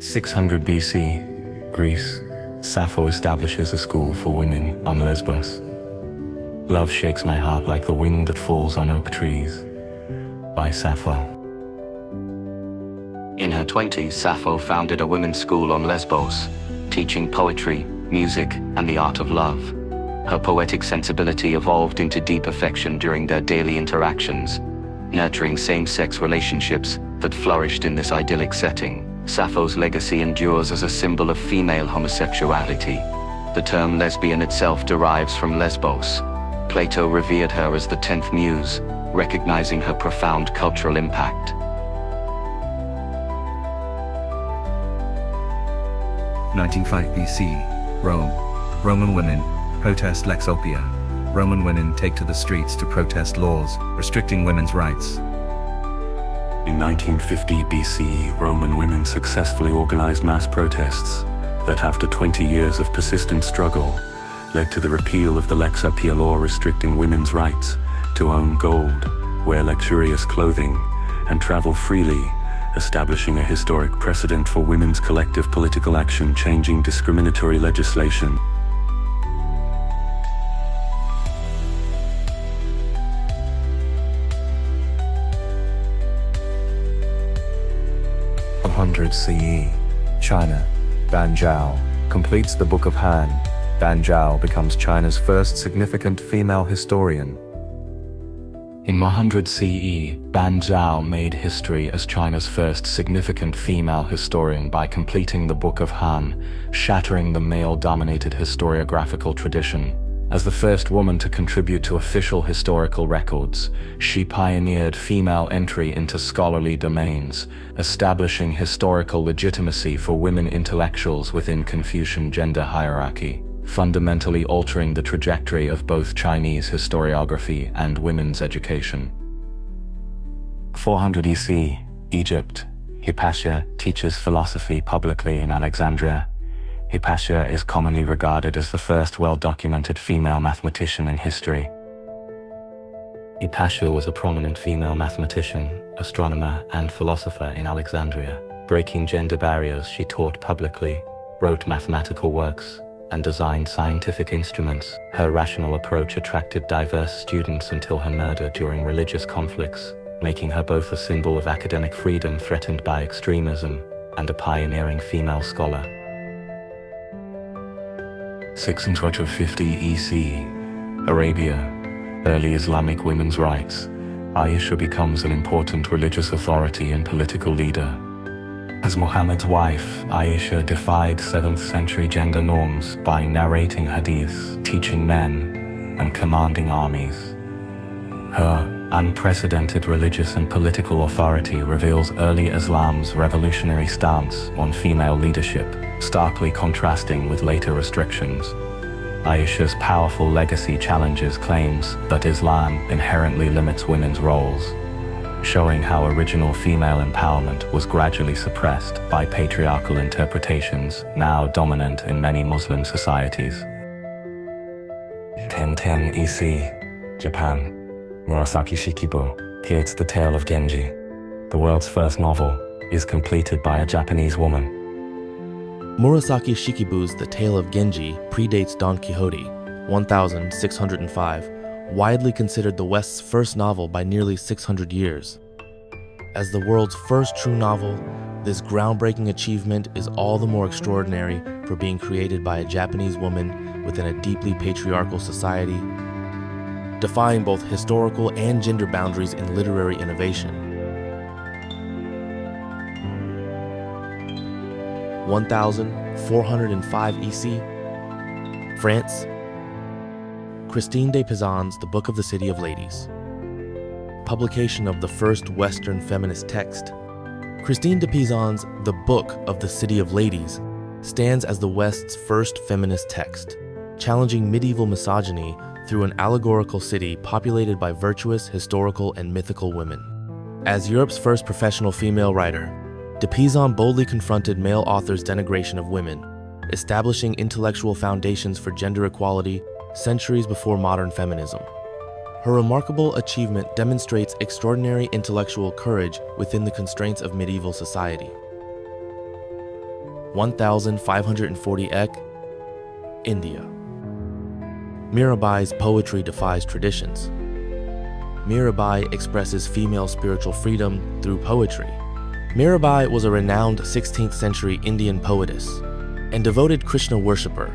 600 BC, Greece. Sappho establishes a school for women on Lesbos. Love shakes my heart like the wind that falls on oak trees, by Sappho. In her 20s, Sappho founded a women's school on Lesbos, teaching poetry, music, and the art of love. Her poetic sensibility evolved into deep affection during their daily interactions, nurturing same-sex relationships that flourished in this idyllic setting. Sappho's legacy endures as a symbol of female homosexuality. The term lesbian itself derives from Lesbos. Plato revered her as the 10th muse, recognizing her profound cultural impact. 95 BC, Rome. Roman women protest Lex Oppia. Roman women take to the streets to protest laws restricting women's rights. In 1950 BC, Roman women successfully organized mass protests that, after 20 years of persistent struggle, led to the repeal of the Lex Oppia law restricting women's rights to own gold, wear luxurious clothing, and travel freely, establishing a historic precedent for women's collective political action, changing discriminatory legislation. CE, China. Ban Zhao completes the Book of Han. Ban Zhao becomes China's first significant female historian. In 100 CE, Ban Zhao made history as China's first significant female historian by completing the Book of Han, shattering the male-dominated historiographical tradition. As the first woman to contribute to official historical records, she pioneered female entry into scholarly domains, establishing historical legitimacy for women intellectuals within Confucian gender hierarchy, fundamentally altering the trajectory of both Chinese historiography and women's education. 400 EC, Egypt. Hypatia teaches philosophy publicly in Alexandria. Hypatia is commonly regarded as the first well-documented female mathematician in history. Hypatia was a prominent female mathematician, astronomer, and philosopher in Alexandria. Breaking gender barriers, she taught publicly, wrote mathematical works, and designed scientific instruments. Her rational approach attracted diverse students until her murder during religious conflicts, making her both a symbol of academic freedom threatened by extremism and a pioneering female scholar. 650 EC, Arabia. Early Islamic women's rights. Aisha becomes an important religious authority and political leader. As Muhammad's wife, Aisha defied 7th century gender norms by narrating hadiths, teaching men, and commanding armies. Her unprecedented religious and political authority reveals early Islam's revolutionary stance on female leadership, starkly contrasting with later restrictions. Aisha's powerful legacy challenges claims that Islam inherently limits women's roles, showing how original female empowerment was gradually suppressed by patriarchal interpretations now dominant in many Muslim societies. 1010 EC, Japan. Murasaki Shikibu creates The Tale of Genji. The world's first novel is completed by a Japanese woman. Murasaki Shikibu's The Tale of Genji predates Don Quixote, 1605, widely considered the West's first novel by nearly 600 years. As the world's first true novel, this groundbreaking achievement is all the more extraordinary for being created by a Japanese woman within a deeply patriarchal society, defying both historical and gender boundaries in literary innovation. 1405 EC, France. Christine de Pizan's The Book of the City of Ladies. Publication of the first Western feminist text. Christine de Pizan's The Book of the City of Ladies stands as the West's first feminist text, challenging medieval misogyny through an allegorical city populated by virtuous, historical, and mythical women. As Europe's first professional female writer, de Pizan boldly confronted male authors' denigration of women, establishing intellectual foundations for gender equality centuries before modern feminism. Her remarkable achievement demonstrates extraordinary intellectual courage within the constraints of medieval society. 1540 Ek, India. Mirabai's poetry defies traditions. Mirabai expresses female spiritual freedom through poetry. Mirabai was a renowned 16th century Indian poetess and devoted Krishna worshipper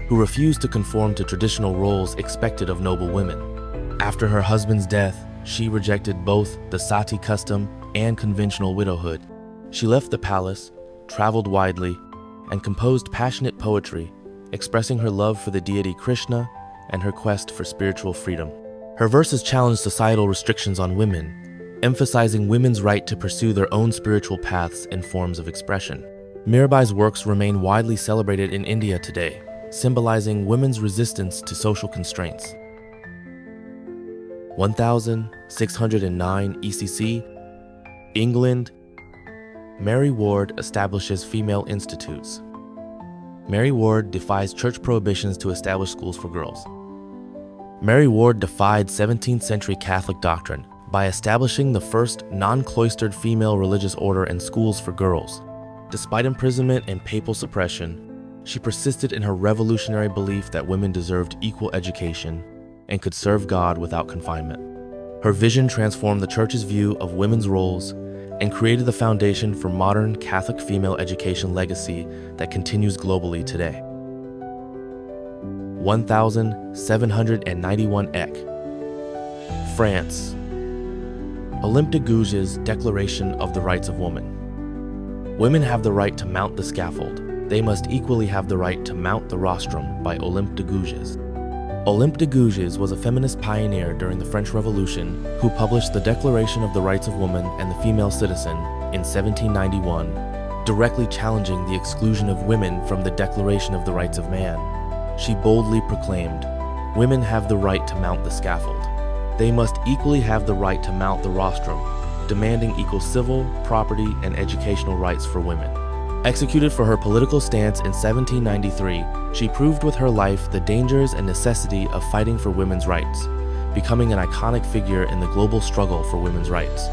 who refused to conform to traditional roles expected of noble women. After her husband's death, she rejected both the sati custom and conventional widowhood. She left the palace, traveled widely, and composed passionate poetry expressing her love for the deity Krishna and her quest for spiritual freedom. Her verses challenge societal restrictions on women, emphasizing women's right to pursue their own spiritual paths and forms of expression. Mirabai's works remain widely celebrated in India today, symbolizing women's resistance to social constraints. 1609 ECC, England. Mary Ward establishes female institutes. Mary Ward defies church prohibitions to establish schools for girls. Mary Ward defied 17th century Catholic doctrine by establishing the first non-cloistered female religious order and schools for girls. Despite imprisonment and papal suppression, she persisted in her revolutionary belief that women deserved equal education and could serve God without confinement. Her vision transformed the Church's view of women's roles and created the foundation for modern Catholic female education legacy that continues globally today. 1791 Ek, France. Olympe de Gouges' Declaration of the Rights of Woman. Women have the right to mount the scaffold. They must equally have the right to mount the rostrum, by Olympe de Gouges. Olympe de Gouges was a feminist pioneer during the French Revolution who published the Declaration of the Rights of Woman and the Female Citizen in 1791, directly challenging the exclusion of women from the Declaration of the Rights of Man. She boldly proclaimed, "Women have the right to mount the scaffold. They must equally have the right to mount the rostrum," demanding equal civil, property, and educational rights for women. Executed for her political stance in 1793, she proved with her life the dangers and necessity of fighting for women's rights, becoming an iconic figure in the global struggle for women's rights.